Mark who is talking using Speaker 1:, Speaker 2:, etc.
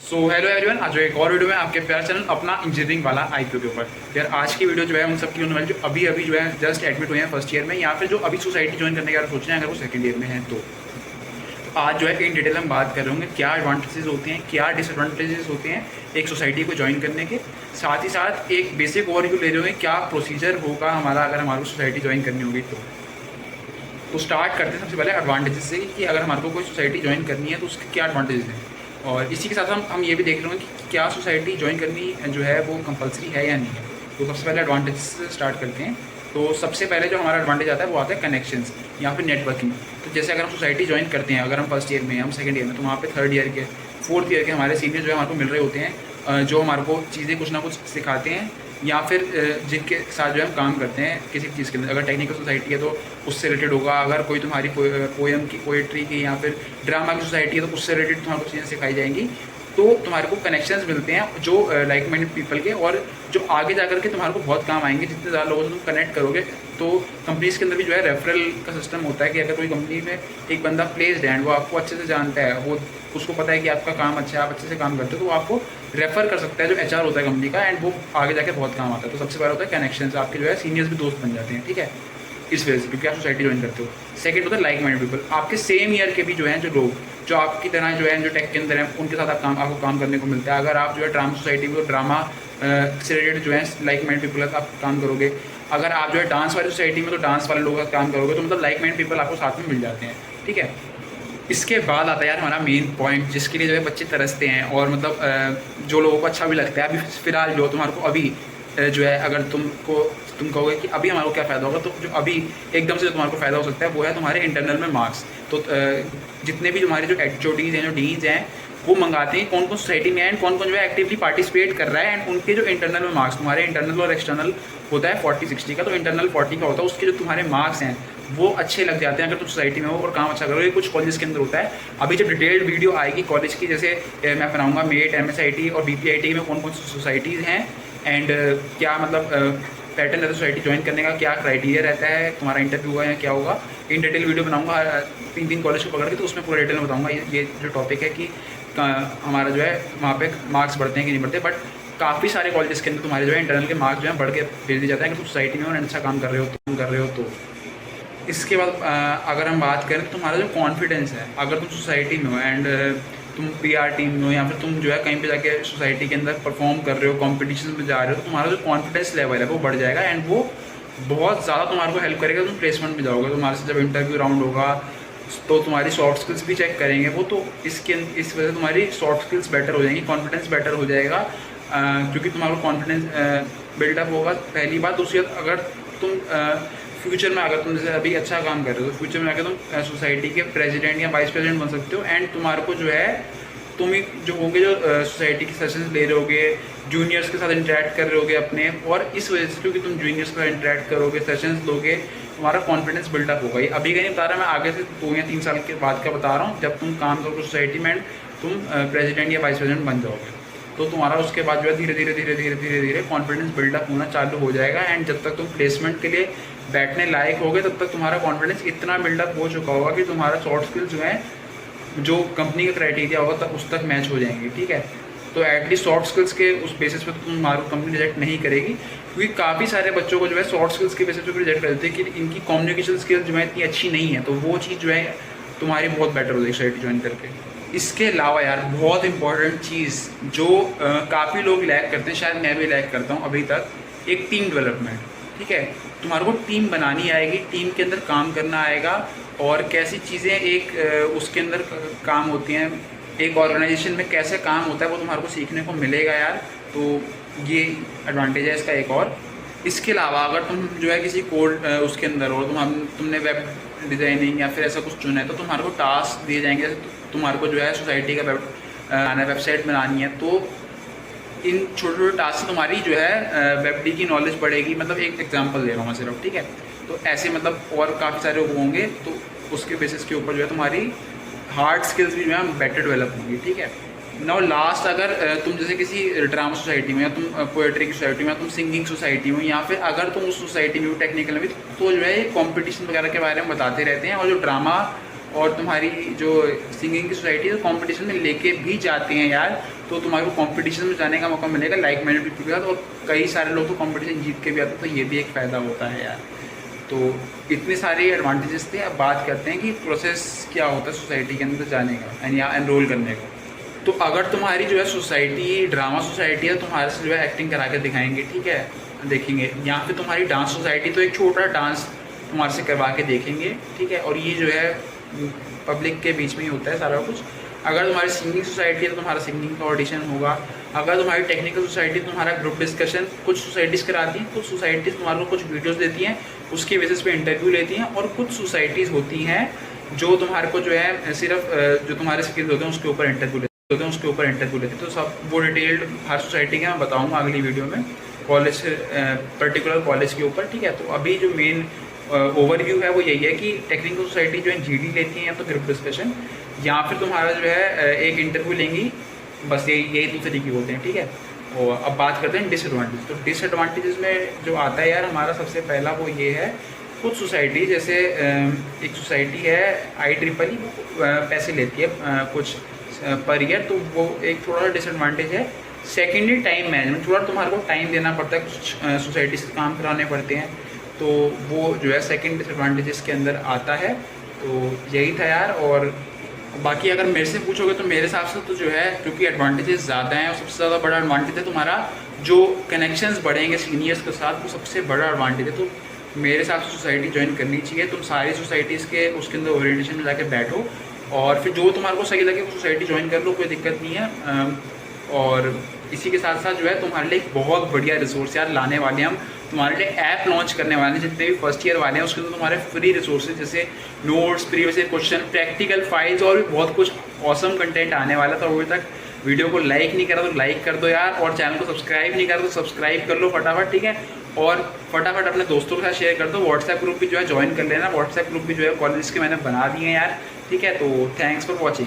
Speaker 1: So hello everyone, आज जो एक और वीडियो में आपके प्यारे चैनल अपना इंजीनियरिंग वाला आईपीओ के ऊपर। यार आज की वीडियो जो है उन सबकी होने वाली जो अभी अभी जो है जस्ट एडमिट हुए हैं फर्स्ट ईयर में, या फिर जो अभी सोसाइटी ज्वाइन करने का सोच रहे हैं अगर वो सेकंड ईयर में है तो आज जो है इन डिटेल हम बात कर होंगे क्या एडवांटेजेस होते हैं, क्या डिसएडवांटेजेस होते हैं एक सोसाइटी को ज्वाइन करने के। साथ ही साथ एक बेसिक ओवरव्यू ले रहे होंगे क्या प्रोसीजर होगा हमारा अगर हमारे को सोसाइटी ज्वाइन करनी होगी तो स्टार्ट करते हैं सबसे पहले एडवांटेजेस से कि अगर हमारे को कोई सोसाइटी ज्वाइन करनी है तो उसके क्या एडवांटेजेस हैं। और इसी के साथ हम ये भी देख रहे होंगे कि क्या सोसाइटी ज्वाइन करनी जो है वो कंपलसरी है या नहीं है। तो सबसे पहले एडवांटेज से स्टार्ट करते हैं। तो सबसे पहले जो हमारा एडवांटेज आता है वो आता है कनेक्शंस या फिर नेटवर्किंग। तो जैसे अगर हम सोसाइटी ज्वाइन करते हैं, अगर हम फर्स्ट ईयर में, हम सेकंड ईयर में, तो वहाँ पे थर्ड ईयर के, फोर्थ ईयर के हमारे सीनियर जो है हमारे को मिल रहे होते हैं, जो हमारे को चीज़ें कुछ ना कुछ सिखाते हैं, या फिर जिनके साथ जो है हम काम करते हैं किसी चीज़ के अंदर। अगर टेक्निकल सोसाइटी है तो उससे रिलेटेड होगा, अगर कोई तुम्हारी पोएम की, पोएट्री की या फिर ड्रामा की सोसाइटी है तो उससे रिलेटेड तुम्हारे को चीज़ें सिखाई जाएंगी। तो तुम्हारे को कनेक्शंस मिलते हैं जो लाइक माइंडेड पीपल के, और जो आगे जा करके तुम्हारे को बहुत काम आएंगे। जितने ज़्यादा लोगों से तुम कनेक्ट करोगे तो कंपनीज़ के अंदर भी जो है रेफरल का सिस्टम होता है कि अगर कोई कंपनी में एक बंदा प्लेस्ड है, वो आपको अच्छे से जानता है, वो उसको पता है कि आपका काम अच्छा है, आप अच्छे से काम करते हो, तो वो आपको रेफर कर सकता है जो एचआर होता है कंपनी का, एंड वो आगे जाके बहुत काम आता है। तो सबसे पहले होता है कनेक्शंस, आपके जो है सीनियर्स भी दोस्त बन जाते हैं, ठीक है, इस वजह से, क्योंकि आप सोसाइटी ज्वाइन करते हो। सेकंड होता है लाइक माइंडेड पीपल, आपके सेम ईयर के भी जो हैं जो लोग जो आपकी तरह जो है जो टेक के अंदर हैं उनके साथ आपको काम करने को मिलता है। अगर आप जो है ड्रामा सोसाइटी में ड्रामा से रिलेटेड जो है लाइक माइंडेड पीपल आप काम करोगे, अगर आप जो है डांस वाली सोसाइटी में तो डांस वाले लोगों का काम करोगे, तो मतलब लाइक माइंडेड पीपल आपको साथ में मिल जाते हैं, ठीक है। इसके बाद आता है यार हमारा मेन पॉइंट, जिसके लिए जो है बच्चे तरसते हैं, और मतलब जो लोगों को अच्छा भी लगता है। अभी फिलहाल जो तुम्हारे को अभी जो है, अगर तुम कहोगे कि अभी हमारे को क्या फ़ायदा होगा, तो जो अभी एकदम से जो तुम्हारे को फ़ायदा हो सकता है वो है तुम्हारे इंटरनल में मार्क्स। तो जितने भी तुम्हारे जो एचओडीज हैं, जो डीन्स हैं, वो मंगाते हैं कौन कौन सोसाइटी में है एंड कौन कौन जो है एक्टिवली पार्टिसिपेट कर रहा है, एंड उनके जो इंटरनल में मार्क्स, तुम्हारे इंटरनल और एक्सटर्नल होता है 40-60 का, तो इंटरनल 40 का होता है, उसके जो तुम्हारे मार्क्स हैं वो अच्छे लग जाते हैं अगर तुम सोसाइटी में हो और काम अच्छा करोगे। कुछ कॉलेज के अंदर होता है, अभी जब डिटेल्ड वीडियो आएगी कॉलेज की, जैसे मैं बनाऊंगा मेट, MSIT और BPIT में कौन कौन सी सोसाइटीज़ हैं, एंड क्या मतलब पैटर्न रहता है सोसाइटी ज्वाइन करने का, क्या क्राइटेरिया रहता है, तुम्हारा इंटरव्यू होगा या क्या होगा, इन डिटेल वीडियो बनाऊंगा 3 कॉलेज को पकड़ के, तो उसमें पूरा डिटेल में बताऊंगा ये जो टॉपिक है कि हमारा जो है वहाँ पे मार्क्स बढ़ते हैं कि नहीं बढ़ते। बट काफ़ी सारे कॉलेजेस के अंदर तुम्हारे जो है इंटरनल के मार्क्स जो है बढ़ के भेज दिए जाते हैं अगर तुम सोसाइटी में और अच्छा काम कर रहे हो तो। इसके बाद अगर हम बात करें तो तुम्हारा जो कॉन्फिडेंस है, अगर तुम सोसाइटी में हो एंड तुम PR टीम में हो, या फिर तुम जो है कहीं पे जाके सोसाइटी के अंदर परफॉर्म कर रहे हो, कॉम्पिटिशन में जा रहे हो, तो तुम्हारा जो कॉन्फिडेंस लेवल है वो बढ़ जाएगा, एंड वो बहुत ज़्यादा तुम्हारे को हेल्प करेगा। तुम प्लेसमेंट में जाओगे, तुम्हारे से जब इंटरव्यू राउंड होगा तो तुम्हारी सॉफ्ट स्किल्स भी चेक करेंगे वो, तो इस वजह से तुम्हारी सॉफ्ट स्किल्स बेटर हो जाएंगी, कॉन्फिडेंस बेटर हो जाएगा, क्योंकि तुम्हारा कॉन्फिडेंस बिल्डअप होगा, पहली बात। दूसरी बात, अगर तुम फ्यूचर में, अगर तुम जैसे अभी अच्छा काम कर रहे हो तो फ्यूचर में आकर तुम सोसाइटी के प्रेसिडेंट या वाइस प्रेसिडेंट बन सकते हो, एंड तुम्हारे को जो है तुम ही जो होगे जो सोसाइटी के सेशंस ले रहे होगे, जूनियर्स के साथ इंटरेक्ट कर रहे होगे अपने, और इस वजह से क्योंकि तुम जूनियर्स के साथ इंटरेक्ट करोगे, सेशंस लोगे, तुम्हारा कॉन्फिडेंस बिल्डअप होगा। ये अभी का नहीं बता रहा मैं, आगे से 2 या 3 साल के बाद का बता रहा हूँ, जब तुम काम करोगे सोसाइटी में, तुम प्रेसिडेंट या वाइस प्रेसिडेंट बन जाओगे, तो तुम्हारा उसके बाद जो है धीरे धीरे कॉन्फिडेंस बिल्डअप होना चालू हो जाएगा, एंड जब तक तुम प्लेसमेंट के लिए बैठने लायक होगे तब तक तुम्हारा कॉन्फिडेंस इतना बिल्डअप हो चुका होगा कि तुम्हारा सॉफ्ट स्किल्स जो है जो कंपनी का क्राइटेरिया होगा तब उस तक मैच हो जाएंगे, ठीक है। तो एटलीस्ट सॉफ्ट स्किल्स के उस बेसिस पे तो तुम्हारी कंपनी रिजेक्ट नहीं करेगी, क्योंकि काफ़ी सारे बच्चों को जो है सॉफ्ट स्किल्स के बेसिस पे रिजेक्ट कर देते हैं कि इनकी कम्युनिकेशन स्किल्स जो है इतनी अच्छी नहीं है, तो वो चीज़ जो है तुम्हारी बहुत बेटर हो जाएगी सोसाइटी ज्वाइन करके। इसके अलावा यार बहुत इंपॉर्टेंट चीज़ जो काफ़ी लोग लैक करते हैं, शायद मैं भी लैक करता हूँ अभी तक, एक टीम डेवलपमेंट, ठीक है। तुम्हारे को टीम बनानी आएगी, टीम के अंदर काम करना आएगा, और कैसी चीज़ें एक उसके अंदर काम होती हैं, एक ऑर्गेनाइजेशन में कैसे काम होता है वो तुम्हारे को सीखने को मिलेगा यार। तो ये एडवांटेज है इसका एक और। इसके अलावा अगर तुम जो है किसी कोड उसके अंदर हो, तुमने वेब डिज़ाइनिंग या फिर ऐसा कुछ चुना है, तो तुम्हारे को टास्क दिए जाएंगे, जैसे तुम्हारे को जो है सोसाइटी का वेबसाइट बनानी है, तो इन छोटे छोटे टास्क से तुम्हारी जो है वेब की नॉलेज बढ़ेगी। मतलब एक एग्जांपल दे रहा हूँ मैं सिर्फ, ठीक है। तो ऐसे मतलब और काफ़ी सारे होंगे, तो उसके बेसिस के ऊपर जो है तुम्हारी हार्ड स्किल्स भी जो है बेटर डेवलप होंगी, ठीक है। नाउ लास्ट, अगर तुम जैसे किसी ड्रामा सोसाइटी में, या तुम पोएट्री की सोसाइटी में, या तुम सिंगिंग सोसाइटी में, या फिर अगर तुम उस सोसाइटी में टेक्निकल में, तो जो है कॉम्पिटिशन वगैरह के बारे में बताते रहते हैं, और जो ड्रामा और तुम्हारी जो सिंगिंग की सोसाइटी है कंपटीशन में लेके भी जाते हैं यार, तो तुम्हारे को कंपटीशन में जाने का मौका मिलेगा लाइक माइंडेड पीपल के साथ, और कई सारे लोग तो कंपटीशन जीत के भी आते हैं, तो ये भी एक फ़ायदा होता है यार। तो इतने सारे एडवांटेजेस थे। अब बात करते हैं कि प्रोसेस क्या होता है सोसाइटी के अंदर जाने का यानी या एनरोल करने का। तो अगर तुम्हारी जो है सोसाइटी ड्रामा सोसाइटी है, तुम्हारे से जो है एक्टिंग करा के दिखाएंगे, ठीक है, देखेंगे। यहाँ पे तुम्हारी डांस सोसाइटी तो एक छोटा डांस तुम्हारे से करवा के देखेंगे, ठीक है, और ये जो है पब्लिक के बीच में ही होता है सारा कुछ। अगर तुम्हारी सिंगिंग सोसाइटी है तो तुम्हारा सिंगिंग का ऑडिशन होगा। अगर तुम्हारी टेक्निकल सोसाइटी तुम्हारा ग्रुप डिस्कशन, कुछ सोसाइटीज़ कराती हैं, कुछ सोसाइटीज़ तुम्हारे को कुछ वीडियोस देती हैं, उसके बेसिस पे इंटरव्यू लेती हैं, और कुछ सोसाइटीज़ होती हैं जो तुम्हारे को जो है सिर्फ जो तुम्हारे स्किल्स होते हैं उसके ऊपर इंटरव्यू लेते हैं। तो सब वो डिटेल्ड हर सोसाइटी के मैं बताऊँगा अगली वीडियो में, कॉलेज पर्टिकुलर कॉलेज के ऊपर, ठीक है। तो अभी जो मेन ओवरव्यू है वो यही है कि टेक्निकल सोसाइटी जो है जीडी लेती है या तो ग्रुप डिस्कशन, या फिर तुम्हारा जो है एक इंटरव्यू लेंगी, बस यही दो तरीके होते हैं, ठीक है। और अब बात करते हैं डिसएडवांटेज। तो डिसएडवांटेजेस में जो आता है यार हमारा सबसे पहला वो ये है, कुछ सोसाइटी जैसे एक सोसाइटी है IEEE पैसे लेती है कुछ पर ईयर, तो वो एक थोड़ा डिसएडवांटेज है। सेकेंडली टाइम मैनेजमेंट, थोड़ा तुम्हारे को टाइम देना पड़ता है, कुछ सोसाइटी से काम कराने पड़ते हैं, तो वो जो है सेकंड डिसएडवांटेजेस के अंदर आता है। तो यही था यार। और बाकी अगर मेरे से पूछोगे तो मेरे हिसाब से तो जो है, क्योंकि एडवांटेजेस ज़्यादा हैं, और सबसे ज़्यादा बड़ा एडवांटेज है तुम्हारा जो कनेक्शंस बढ़ेंगे सीनियर्स के साथ, वो सबसे बड़ा एडवांटेज है। तो मेरे हिसाब से सोसाइटी ज्वाइन करनी चाहिए। तुम सारी सोसाइटीज़ के उसके अंदर ओरिएंटेशन में जाकर बैठो, और फिर जो तुम्हारे को सही लगे वो सोसाइटी ज्वाइन कर लो, कोई दिक्कत नहीं है। और इसी के साथ साथ जो है तुम्हारे लिए एक बहुत बढ़िया रिसोर्स यार लाने वाले हैं हम, तुम्हारे लिए ऐप लॉन्च करने वाले हैं। जितने भी फर्स्ट ईयर वाले हैं उसके अंदर तुम्हारे फ्री रिसोर्सेज जैसे notes, previous year question, practical files और भी बहुत कुछ ऑसम कंटेंट आने वाला था। अभी तक वीडियो को लाइक नहीं करा तो लाइक कर दो यार, और चैनल को सब्सक्राइब नहीं करा तो सब्सक्राइब कर लो फटाफट, ठीक है। और फटाफट अपने दोस्तों के साथ शेयर कर दो। व्हाट्सएप ग्रुप भी जो है ज्वाइन कर लेना, व्हाट्सएप ग्रुप भी जो है कॉलेज के मैंने बना दिए हैं यार, ठीक है। तो थैंक्स फॉर वॉचिंग।